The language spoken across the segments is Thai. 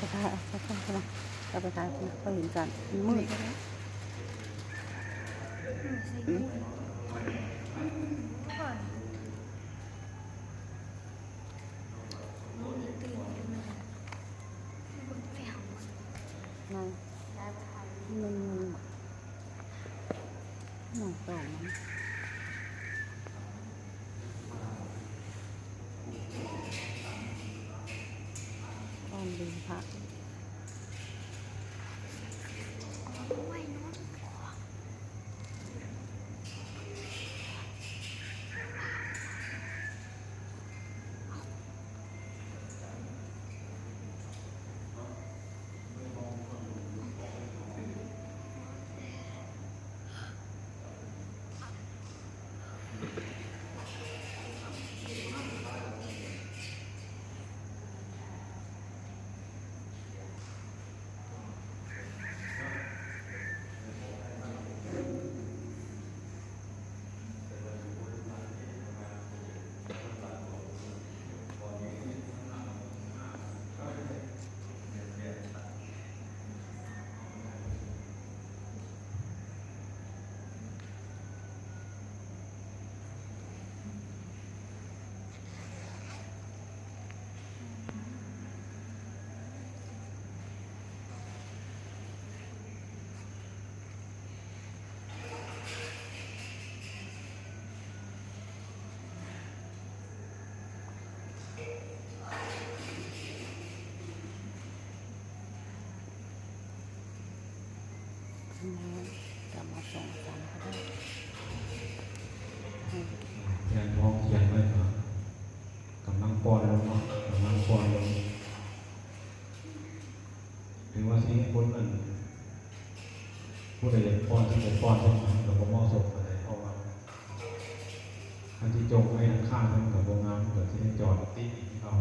ไปถ่ายเอาไปถ่ายนะเราไปถ่ายก็เห็นกันมืดนายมันหนังสองตอนดูพระจะมาส่งกันก็ได้เขียนท้องเขียนไว้ครับกำลังป้อนลงกำลังป้อนลงหรือว่าสิ่งคนนั้นผู้ใดอยากป้อนที่จะป้อนต้องมันกับมอสมอะไรเพราะว่าอันที่จงให้ข้างทั้งกับโรงงานเกิดที่ได้จอดติดเขา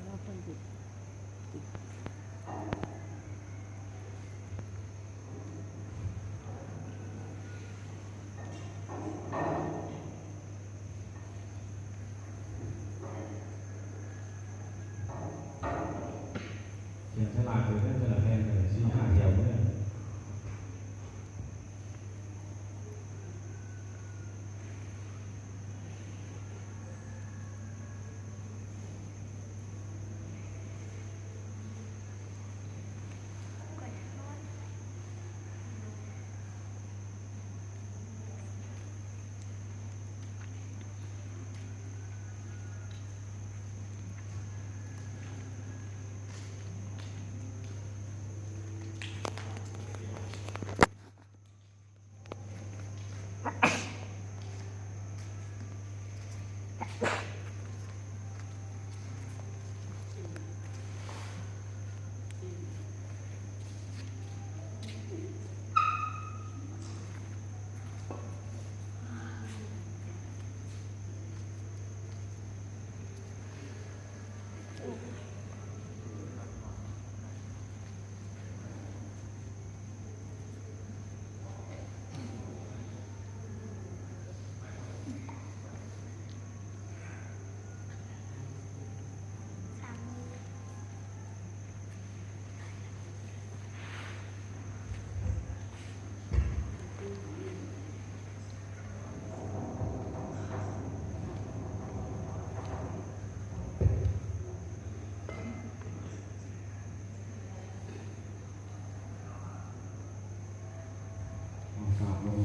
แล้วคนหยุดเขียนฉลาดเลยเรื่องฉลาดแทนเลยชี้หาเดียวเนี่ยกราบลง